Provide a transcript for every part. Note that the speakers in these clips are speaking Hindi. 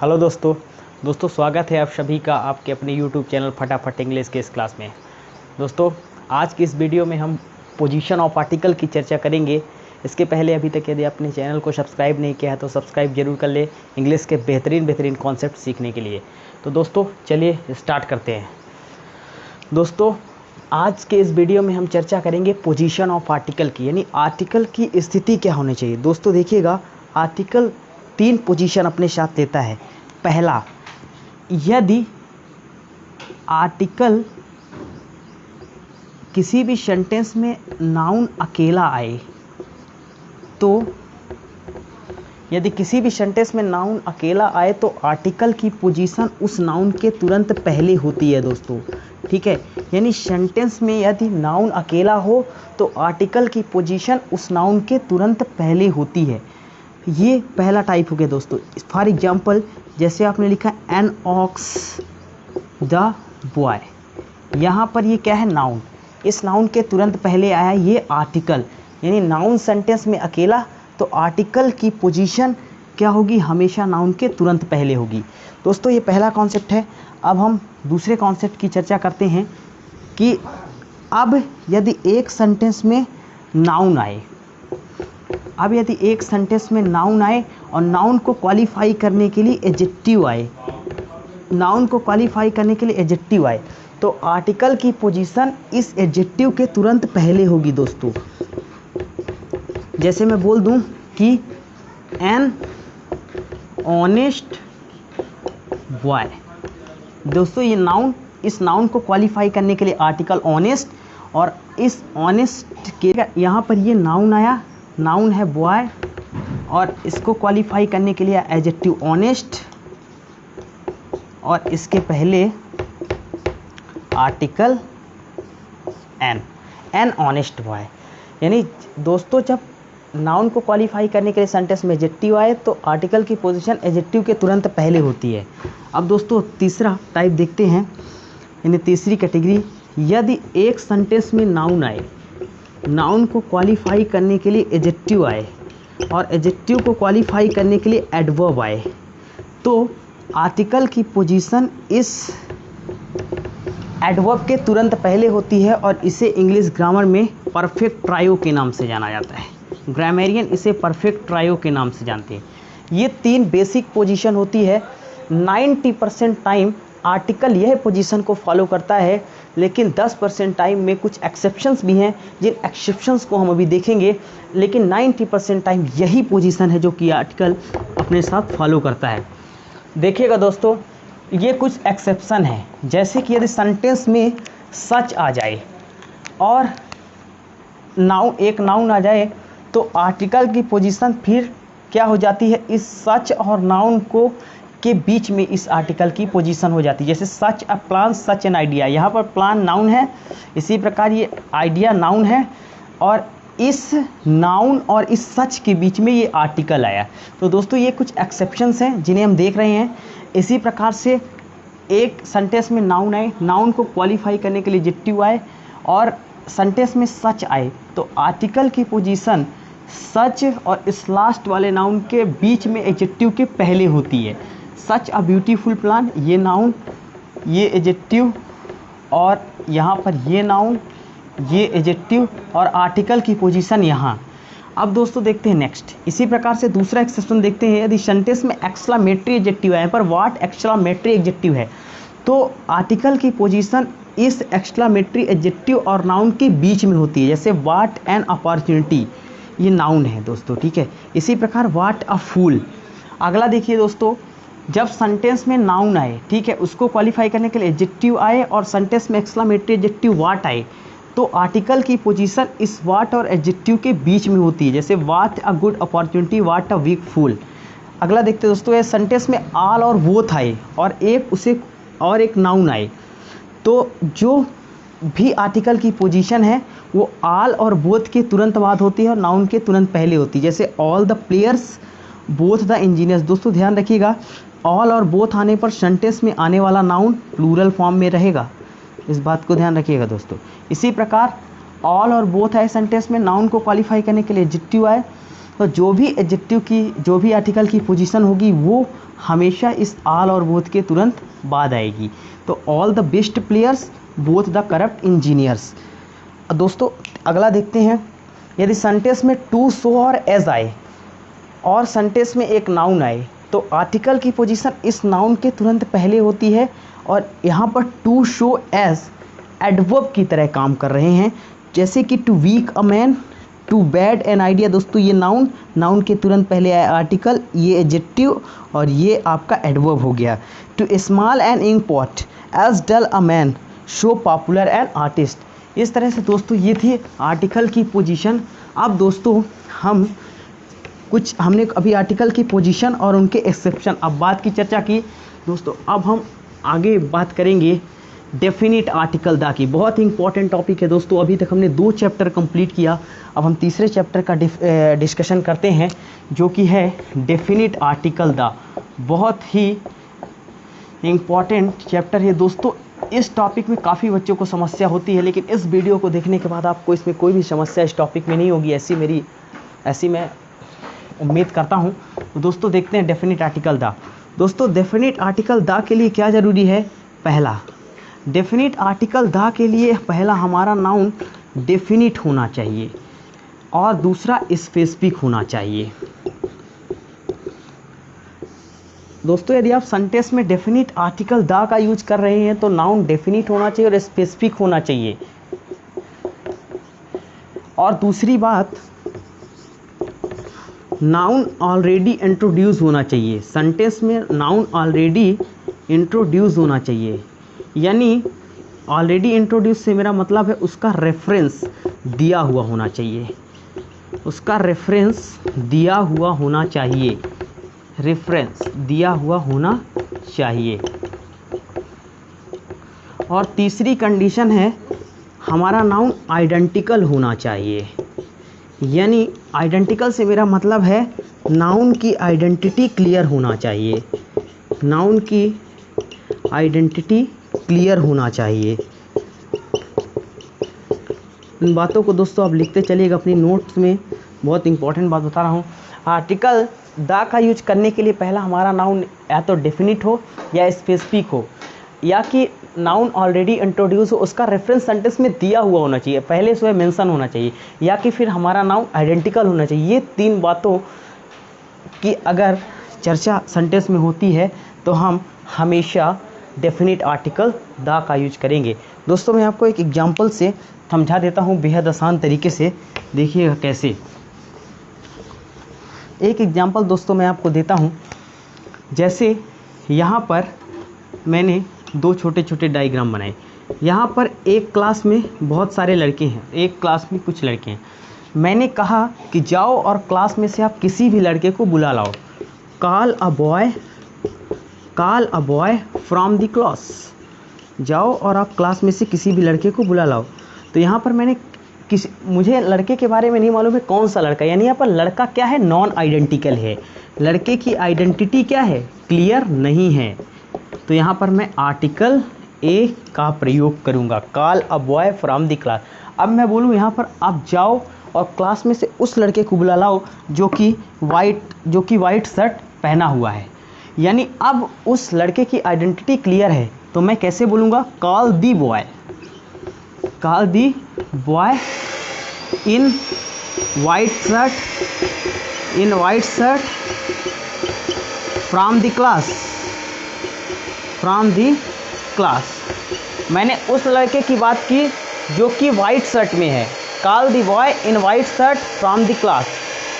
हेलो दोस्तों स्वागत है आप सभी का आपके अपने यूट्यूब चैनल फटाफट इंग्लिश के इस क्लास में। दोस्तों आज की इस वीडियो में हम पोजीशन ऑफ आर्टिकल की चर्चा करेंगे। इसके पहले अभी तक यदि आपने चैनल को सब्सक्राइब नहीं किया है तो सब्सक्राइब जरूर कर ले इंग्लिश के बेहतरीन कॉन्सेप्ट सीखने के लिए। तो दोस्तों चलिए स्टार्ट करते हैं। दोस्तों आज के इस वीडियो में हम चर्चा करेंगे पोजीशन ऑफ आर्टिकल की, यानी आर्टिकल की स्थिति क्या होनी चाहिए। दोस्तों देखिएगा, आर्टिकल 3 पोजीशन अपने साथ लेता है। पहला, यदि आर्टिकल किसी भी सेंटेंस में नाउन अकेला आए तो यदि किसी भी सेंटेंस में नाउन अकेला आए तो आर्टिकल की पोजीशन उस नाउन के तुरंत पहले होती है दोस्तों, ठीक है। यानी सेंटेंस में यदि नाउन अकेला हो तो आर्टिकल की पोजीशन उस नाउन के तुरंत पहले होती है। ये पहला टाइप हो गया दोस्तों। फॉर एग्जांपल, जैसे आपने लिखा एन ऑक्स द बॉय, यहाँ पर ये क्या है, नाउन। इस नाउन के तुरंत पहले आया ये आर्टिकल, यानी नाउन सेंटेंस में अकेला तो आर्टिकल की पोजीशन क्या होगी, हमेशा नाउन के तुरंत पहले होगी। दोस्तों ये पहला कॉन्सेप्ट है। अब हम दूसरे कॉन्सेप्ट की चर्चा करते हैं कि अब यदि एक सेंटेंस में नाउन आए, अब यदि एक सेंटेंस में नाउन आए और नाउन को क्वालिफाई करने के लिए एडजेक्टिव आए, नाउन को क्वालिफाई करने के लिए एडजेक्टिव आए तो आर्टिकल की पोजीशन इस एडजेक्टिव के तुरंत पहले होगी दोस्तों। जैसे मैं बोल दूं कि एन ऑनेस्ट बॉय, दोस्तों ये नाउन, इस नाउन को क्वालिफाई करने के लिए आर्टिकल ऑनेस्ट, और इस ऑनेस्ट के यहाँ पर ये नाउन आया, नाउन है बॉय, और इसको क्वालिफाई करने के लिए एडजेक्टिव ऑनेस्ट, और इसके पहले आर्टिकल एन ऑनेस्ट बॉय। यानी दोस्तों जब नाउन को क्वालिफाई करने के लिए सेंटेंस में एडजेक्टिव आए तो आर्टिकल की पोजीशन एडजेक्टिव के तुरंत पहले होती है। अब दोस्तों तीसरा टाइप देखते हैं, यानी तीसरी कैटेगरी, यदि एक सेंटेंस में नाउन आए, नाउन को क्वालिफाई करने के लिए एडजेक्टिव आए और एडजेक्टिव को क्वालिफाई करने के लिए एडवर्ब आए तो आर्टिकल की पोजीशन इस एडवर्ब के तुरंत पहले होती है, और इसे इंग्लिश ग्रामर में परफेक्ट ट्रायो के नाम से जाना जाता है। ग्रामेरियन इसे परफेक्ट ट्रायो के नाम से जानते हैं। ये 3 बेसिक पोजीशन होती है। 90% टाइम आर्टिकल यह पोजीशन को फॉलो करता है, लेकिन 10% टाइम में कुछ एक्सेप्शंस भी हैं, जिन एक्सेप्शंस को हम अभी देखेंगे। लेकिन 90% टाइम यही पोजीशन है जो कि आर्टिकल अपने साथ फॉलो करता है। देखिएगा दोस्तों, ये कुछ एक्सेप्शन है, जैसे कि यदि सेंटेंस में सच आ जाए और एक नाउन आ जाए तो आर्टिकल की पोजीशन फिर क्या हो जाती है, इस सच और नाउन को के बीच में इस आर्टिकल की पोजीशन हो जाती है। जैसे such a plan such an idea, यहाँ पर प्लान नाउन है, इसी प्रकार ये आइडिया नाउन है, और इस नाउन और इस सच के बीच में ये आर्टिकल आया। तो दोस्तों ये कुछ एक्सेप्शंस हैं जिन्हें हम देख रहे हैं। इसी प्रकार से एक सेंटेंस में नाउन आए, नाउन को क्वालिफाई करने के लिए एडजेक्टिव आए, और सेंटेंस में सच आए तो आर्टिकल की पोजीशन सच और इस लास्ट वाले नाउन के बीच में एडजेक्टिव के पहले होती है। सच अ ब्यूटीफुल प्लान, ये नाउन, ये एडजेक्टिव, और यहाँ पर ये नाउन, ये एडजेक्टिव, और आर्टिकल की पोजीशन यहाँ। अब दोस्तों देखते हैं नेक्स्ट। इसी प्रकार से दूसरा एक्सेप्शन देखते हैं, यदि सेंटेंस में एक्सक्लेमेटरी एडजेक्टिव है, पर व्हाट एक्सक्लेमेटरी एडजेक्टिव है तो आर्टिकल की पोजीशन इस एक्सक्लेमेटरी एडजेक्टिव और नाउन के बीच में होती है। जैसे व्हाट एन अपॉर्चुनिटी, ये नाउन है दोस्तों, ठीक है। इसी प्रकार व्हाट अ फूल। अगला देखिए दोस्तों, जब सेंटेंस में नाउन आए, ठीक है, उसको क्वालिफाई करने के लिए एडजेक्टिव आए और सेंटेंस में एक्सक्लेमेटरी एडजेक्टिव व्हाट आए तो आर्टिकल की पोजीशन इस व्हाट और एडजेक्टिव के बीच में होती है। जैसे what a good opportunity, what a weak fool. अगला देखते हैं दोस्तों, ये सेंटेंस में आल और बोथ आए और एक नाउन आए तो जो भी आर्टिकल की पोजीशन है वो आल और बोथ के तुरंत बाद होती है और नाउन के तुरंत पहले होती है। जैसे all the players, both the engineers. दोस्तों ध्यान रखिएगा, ऑल और बोथ आने पर सेंटेंस में आने वाला नाउन प्लूरल फॉर्म में रहेगा, इस बात को ध्यान रखिएगा दोस्तों। इसी प्रकार ऑल और बोथ आए सेंटेंस में, नाउन को क्वालिफाई करने के लिए एडजेक्टिव आए तो जो भी एडजेक्टिव की, जो भी आर्टिकल की पोजीशन होगी वो हमेशा इस ऑल और बोथ के तुरंत बाद आएगी। तो all the best players, both the corrupt engineers. दोस्तों अगला देखते हैं, यदि सेंटेंस में टू, सो और एज आए और सेंटेंस में एक नाउन आए तो आर्टिकल की पोजीशन इस नाउन के तुरंत पहले होती है और यहाँ पर टू, शो, एज एडवर्ब की तरह काम कर रहे हैं। जैसे कि too weak a man, too bad an idea. दोस्तों ये नाउन के तुरंत पहले आया आर्टिकल, ये एडजेक्टिव और ये आपका एडवर्ब हो गया। Too small an ink pot, as dull a man, so popular an artist. इस तरह से दोस्तों ये थी आर्टिकल की पोजीशन। अब दोस्तों हमने अभी आर्टिकल की पोजीशन और उनके एक्सेप्शन अब बात की चर्चा की। दोस्तों अब हम आगे बात करेंगे डेफिनिट आर्टिकल द की। बहुत ही इंपॉर्टेंट टॉपिक है दोस्तों। अभी तक हमने 2 चैप्टर कंप्लीट किया, अब हम तीसरे चैप्टर का डिस्कशन करते हैं जो कि है डेफिनिट आर्टिकल द। बहुत ही इंपॉर्टेंट चैप्टर है दोस्तों। इस टॉपिक में काफ़ी बच्चों को समस्या होती है, लेकिन इस वीडियो को देखने के बाद आपको इसमें कोई भी समस्या इस टॉपिक में नहीं होगी, ऐसी मैं उम्मीद करता हूं। तो दोस्तों देखते हैं डेफिनिट आर्टिकल द। दोस्तों डेफिनिट आर्टिकल द के लिए क्या ज़रूरी है? पहला, डेफिनिट आर्टिकल द के लिए पहला हमारा नाउन डेफिनिट होना चाहिए और दूसरा स्पेसिफिक होना चाहिए। दोस्तों यदि आप सेंटेंस में डेफिनिट आर्टिकल द का यूज कर रहे हैं तो नाउन डेफिनिट होना चाहिए और स्पेसिफिक होना चाहिए। और दूसरी बात, नाउन ऑलरेडी इंट्रोड्यूस होना चाहिए। सेंटेंस में नाउन ऑलरेडी इंट्रोड्यूस होना चाहिए, यानी ऑलरेडी इंट्रोड्यूस से मेरा मतलब है उसका रेफरेंस दिया हुआ होना चाहिए, उसका रेफरेंस दिया हुआ होना चाहिए, रेफरेंस दिया हुआ होना चाहिए। और तीसरी कंडीशन है हमारा नाउन आइडेंटिकल होना चाहिए, यानी आइडेंटिकल से मेरा मतलब है नाउन की आइडेंटिटी क्लियर होना चाहिए, नाउन की आइडेंटिटी क्लियर होना चाहिए। इन बातों को दोस्तों आप लिखते चलिएगा अपनी नोट्स में। बहुत इंपॉर्टेंट बात बता रहा हूँ। आर्टिकल द का यूज करने के लिए पहला हमारा नाउन या तो डेफिनिट हो या स्पेसिफिक हो, या कि नाउन ऑलरेडी इंट्रोड्यूस हो, उसका रेफरेंस सेंटेंस में दिया हुआ होना चाहिए, पहले से मेंशन होना चाहिए, या कि फिर हमारा नाउन आइडेंटिकल होना चाहिए। ये 3 बातों की अगर चर्चा सेंटेंस में होती है तो हम हमेशा डेफिनिट आर्टिकल द का यूज करेंगे। दोस्तों मैं आपको एक एग्जांपल से समझा देता हूँ बेहद आसान तरीके से, देखिएगा कैसे। एक एग्जांपल दोस्तों मैं आपको देता हूँ। जैसे यहाँ पर मैंने 2 छोटे छोटे डायग्राम बनाए। यहाँ पर एक क्लास में बहुत सारे लड़के हैं, एक क्लास में कुछ लड़के हैं। मैंने कहा कि जाओ और क्लास में से आप किसी भी लड़के को बुला लाओ। Call a boy from the class. जाओ और आप क्लास में से किसी भी लड़के को बुला लाओ। तो यहाँ पर मुझे लड़के के बारे में नहीं मालूम है कौन सा लड़का, यानी यहाँ पर लड़का क्या है? नॉन आइडेंटिकल है। लड़के की आइडेंटिटी क्या है? क्लियर नहीं है। तो यहाँ पर मैं आर्टिकल ए का प्रयोग करूँगा, call a boy from the class. अब मैं बोलूँ यहाँ पर आप जाओ और क्लास में से उस लड़के को बुला लाओ जो कि वाइट शर्ट पहना हुआ है, यानी अब उस लड़के की आइडेंटिटी क्लियर है। तो मैं कैसे बोलूँगा? Call the boy in white shirt from the class. मैंने उस लड़के की बात की जो कि वाइट शर्ट में है। Call the boy in white shirt from the class,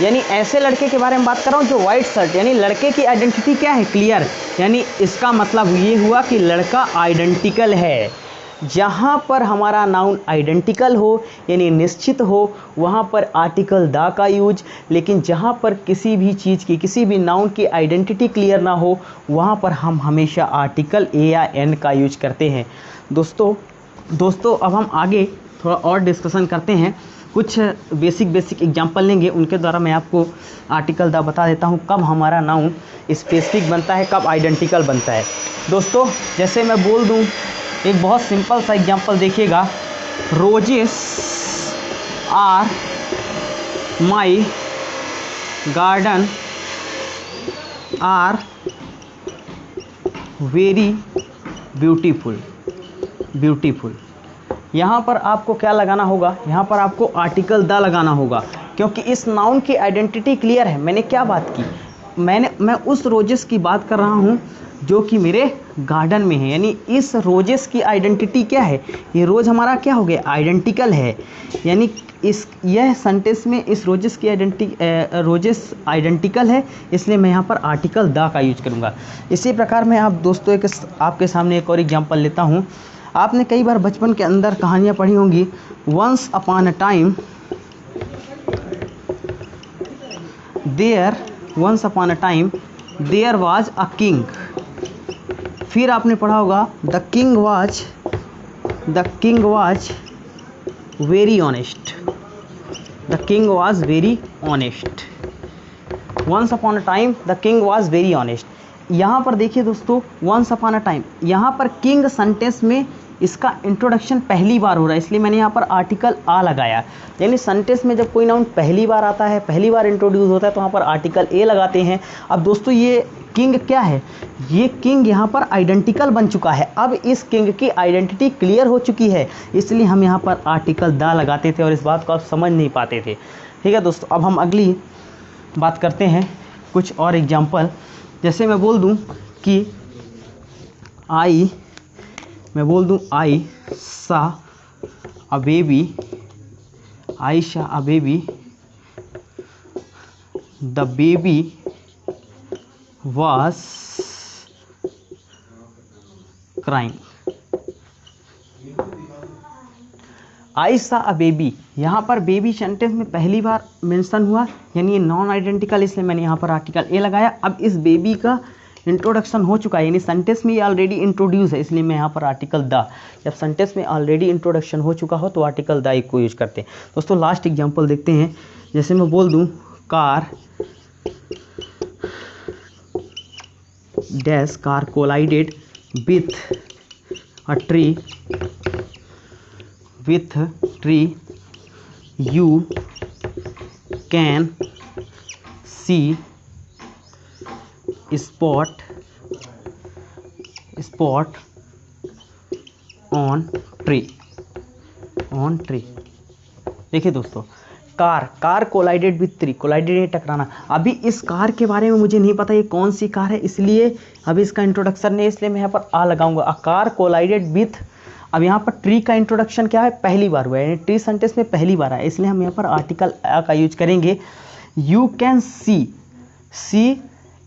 यानी ऐसे लड़के के बारे में बात कर रहा हूँ जो वाइट शर्ट, यानी लड़के की आइडेंटिटी क्या है? क्लियर। यानी इसका मतलब ये हुआ कि लड़का आइडेंटिकल है। जहाँ पर हमारा नाउन आइडेंटिकल हो यानी निश्चित हो वहाँ पर आर्टिकल द का यूज, लेकिन जहाँ पर किसी भी चीज़ की, किसी भी नाउन की आइडेंटिटी क्लियर ना हो वहाँ पर हम हमेशा आर्टिकल ए या एन का यूज करते हैं। दोस्तों अब हम आगे थोड़ा और डिस्कशन करते हैं। कुछ बेसिक एग्जांपल लेंगे, उनके द्वारा मैं आपको आर्टिकल द बता देता हूँ कब हमारा नाउन स्पेसिफिक बनता है, कब आइडेंटिकल बनता है। दोस्तों जैसे मैं बोल दूँ, एक बहुत सिंपल सा एग्जांपल देखिएगा। Roses are my garden are very beautiful. यहाँ पर आपको क्या लगाना होगा, यहाँ पर आपको आर्टिकल द लगाना होगा, क्योंकि इस नाउन की आइडेंटिटी क्लियर है। मैंने क्या बात की, मैं उस रोजेस की बात कर रहा हूँ जो कि मेरे गार्डन में है, यानी इस रोजेस की आइडेंटिटी क्या है, ये रोज हमारा क्या हो गया, आइडेंटिकल है, यानी यह सेंटेंस में इस रोजेस की रोजेस आइडेंटिकल है, इसलिए मैं यहाँ पर आर्टिकल द का यूज करूँगा। इसी प्रकार मैं दोस्तों आपके सामने एक और एग्जांपल लेता हूँ। आपने कई बार बचपन के अंदर कहानियाँ पढ़ी होंगी, once upon a time there was a king. फिर आपने पढ़ा होगा the king was very honest. Once upon a time the king was very honest. यहाँ पर देखिए दोस्तों, वंस अपॉन अ टाइम, यहाँ पर किंग सेंटेंस में इसका इंट्रोडक्शन पहली बार हो रहा है, इसलिए मैंने यहाँ पर आर्टिकल आ लगाया। यानी सेंटेंस में जब कोई नाउन पहली बार आता है, पहली बार इंट्रोड्यूस होता है, तो वहाँ पर आर्टिकल ए लगाते हैं। अब दोस्तों ये किंग क्या है, ये किंग यहाँ पर आइडेंटिकल बन चुका है। अब इस किंग की आइडेंटिटी क्लियर हो चुकी है, इसलिए हम यहाँ पर आर्टिकल द लगाते थे और इस बात को आप समझ नहीं पाते थे। ठीक है दोस्तों, अब हम अगली बात करते हैं कुछ और एग्जाम्पल। जैसे मैं बोल दूं कि I saw a baby, the baby was crying. I saw a baby, यहाँ पर बेबी सेंटेंस में पहली बार मेंशन हुआ, यानी ये नॉन आइडेंटिकल, इसलिए मैंने यहाँ पर आर्टिकल ए लगाया। अब इस बेबी का इंट्रोडक्शन हो चुका है, यानी सेंटेंस में ये ऑलरेडी इंट्रोड्यूस है, इसलिए मैं यहाँ पर आर्टिकल द। जब सेंटेंस में ऑलरेडी इंट्रोडक्शन हो चुका हो तो आर्टिकल द को यूज करते हैं। दोस्तों लास्ट एग्जाम्पल देखते हैं। जैसे मैं बोल दूँ car collided with a tree, you can see spot on tree। देखिए दोस्तों, car collided with tree, collided टकराना। अभी इस कार के बारे में मुझे नहीं पता ये कौन सी कार है, इसलिए अभी इसका इंट्रोडक्शन नहीं, इसलिए मैं यहाँ पर आ लगाऊंगा। अ कार कोलाइडेड विथ, अब यहाँ पर ट्री का इंट्रोडक्शन क्या है, पहली बार हुआ है, यानी ट्री सेंटेंस में पहली बार है, इसलिए हम यहाँ पर आर्टिकल आ का यूज करेंगे। You can see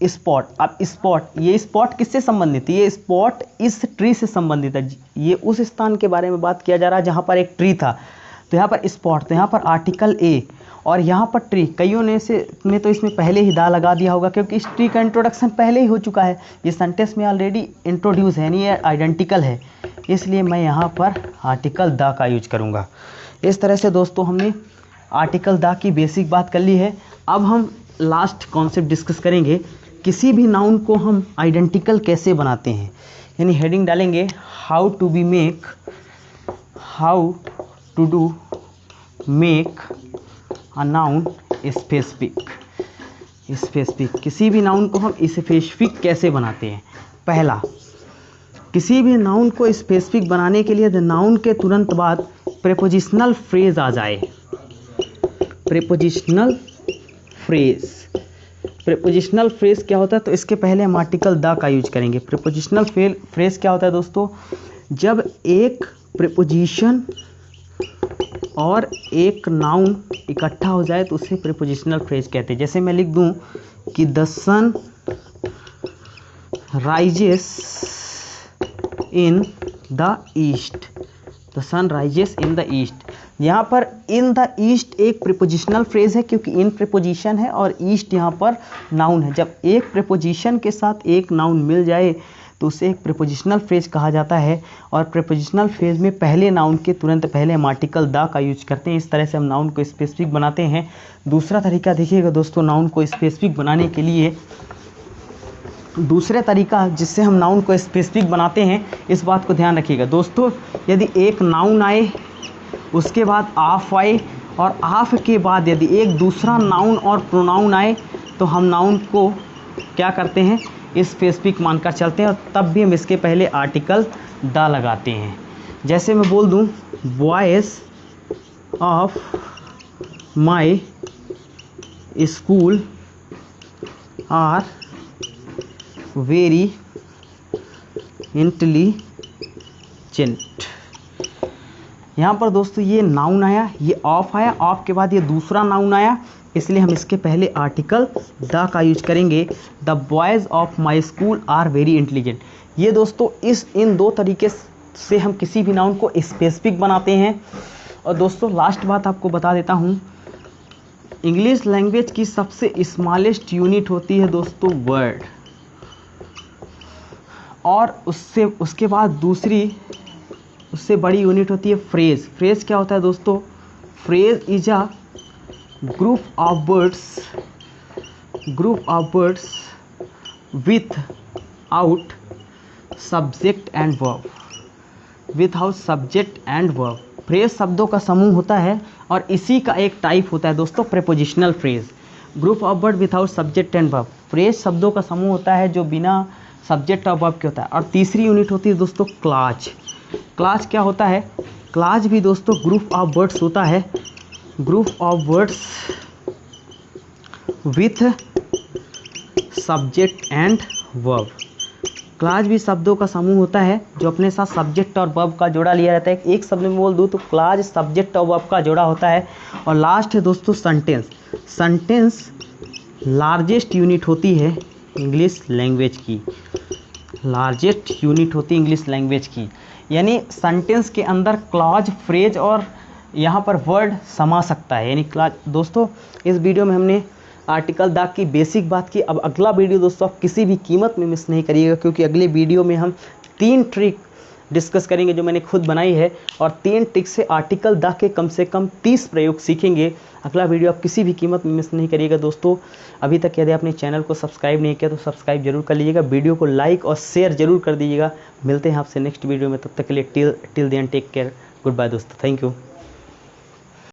spot. अब स्पॉट, ये स्पॉट किससे संबंधित है, ये स्पॉट इस ट्री से संबंधित है, ये उस स्थान के बारे में बात किया जा रहा है जहाँ पर एक ट्री था, तो यहाँ पर स्पॉट, तो यहाँ पर आर्टिकल ए। और यहाँ पर ट्री, कईयों ने तो इसमें पहले ही दा लगा दिया होगा, क्योंकि इस ट्री का इंट्रोडक्शन पहले ही हो चुका है, ये सेंटेंस में ऑलरेडी इंट्रोड्यूस है, यानी ये आइडेंटिकल है, इसलिए मैं यहाँ पर आर्टिकल द का यूज करूँगा। इस तरह से दोस्तों हमने आर्टिकल द की बेसिक बात कर ली है। अब हम लास्ट कॉन्सेप्ट डिस्कस करेंगे, किसी भी नाउन को हम आइडेंटिकल कैसे बनाते हैं, यानी हेडिंग डालेंगे how to do make a noun specific. किसी भी नाउन को हम स्पेसिफिक कैसे बनाते हैं। पहला, किसी भी नाउन को स्पेसिफिक बनाने के लिए द नाउन के तुरंत बाद प्रीपोजिशनल फ्रेज आ जाए। प्रीपोजिशनल फ्रेज क्या होता है, तो इसके पहले हम आर्टिकल द का यूज करेंगे। प्रीपोजिशनल फ्रेज क्या होता है दोस्तों, जब एक प्रीपोजिशन और एक नाउन इकट्ठा हो जाए तो उसे प्रीपोजिशनल फ्रेज कहते हैं। जैसे मैं लिख दूं कि the sun rises in the east, यहाँ पर इन द ईस्ट एक प्रीपोजिशनल फ्रेज है, क्योंकि इन प्रीपोजिशन है और ईस्ट यहाँ पर नाउन है। जब एक प्रीपोजिशन के साथ एक नाउन मिल जाए तो उसे एक प्रीपोजिशनल फ्रेज कहा जाता है, और प्रीपोजिशनल फ्रेज में पहले नाउन के तुरंत पहले हम आर्टिकल द का यूज करते हैं। इस तरह से हम नाउन को स्पेसिफिक बनाते हैं। दूसरा तरीका देखिएगा दोस्तों, नाउन को स्पेसिफिक बनाने के लिए दूसरे तरीका जिससे हम नाउन को स्पेसिफिक बनाते हैं, इस बात को ध्यान रखिएगा दोस्तों। यदि एक नाउन आए, उसके बाद ऑफ आए और ऑफ के बाद यदि एक दूसरा नाउन और प्रोनाउन आए तो हम नाउन को क्या करते हैं, स्पेसिफिक मानकर चलते हैं, और तब भी हम इसके पहले आर्टिकल द लगाते हैं। जैसे मैं बोल दूं boys of my school are very intelligent. यहाँ पर दोस्तों ये नाउन आया, ये ऑफ आया, ऑफ के बाद ये दूसरा नाउन आया, इसलिए हम इसके पहले आर्टिकल द का यूज करेंगे। The boys of my school are very intelligent. ये दोस्तों इन दो तरीके से हम किसी भी नाउन को स्पेसिफिक बनाते हैं। और दोस्तों लास्ट बात आपको बता देता हूँ, इंग्लिश लैंग्वेज की सबसे स्मॉलेस्ट यूनिट होती है दोस्तों वर्ड, और उसके बाद दूसरी उससे बड़ी यूनिट होती है फ्रेज़। फ्रेज़ क्या होता है दोस्तों, phrase is a group of words with out subject and verb. Without subject and verb, phrase शब्दों का समूह होता है और इसी का एक टाइप होता है दोस्तों prepositional phrase. Group of word without subject and verb, phrase शब्दों का समूह होता है जो बिना सब्जेक्ट और वर्ब के होता है। और तीसरी यूनिट होती है दोस्तों क्लाज। क्लाज क्या होता है, क्लाज भी दोस्तों ग्रुप ऑफ वर्ड्स होता है, group of words with subject and verb. Clause भी शब्दों का समूह होता है जो अपने साथ सब्जेक्ट और वर्ब का जोड़ा लिया रहता है। एक शब्द में बोल दूँ तो क्लाज सब्जेक्ट और वर्ब का जोड़ा होता है। और लास्ट है दोस्तों सेंटेंस। सेंटेंस लार्जेस्ट यूनिट होती है इंग्लिश लैंग्वेज की, लार्जेस्ट यूनिट होती है इंग्लिश लैंग्वेज की। यानी सेंटेंस के अंदर क्लॉज, फ्रेज और यहाँ पर वर्ड समा सकता है, यानी क्लॉज। दोस्तों इस वीडियो में हमने आर्टिकल द की बेसिक बात की। अब अगला वीडियो दोस्तों आप किसी भी कीमत में मिस नहीं करिएगा, क्योंकि अगले वीडियो में हम 3 ट्रिक डिस्कस करेंगे जो मैंने खुद बनाई है, और 3 ट्रिक से आर्टिकल द के कम से कम 30 प्रयोग सीखेंगे। अगला वीडियो आप किसी भी कीमत में मिस नहीं करिएगा दोस्तों। अभी तक यदि आपने चैनल को सब्सक्राइब नहीं किया तो सब्सक्राइब जरूर कर लीजिएगा, वीडियो को लाइक और शेयर जरूर कर दीजिएगा। मिलते हैं आपसे नेक्स्ट वीडियो में, तब तक के लिए till then take care, goodbye दोस्तों, थैंक यू।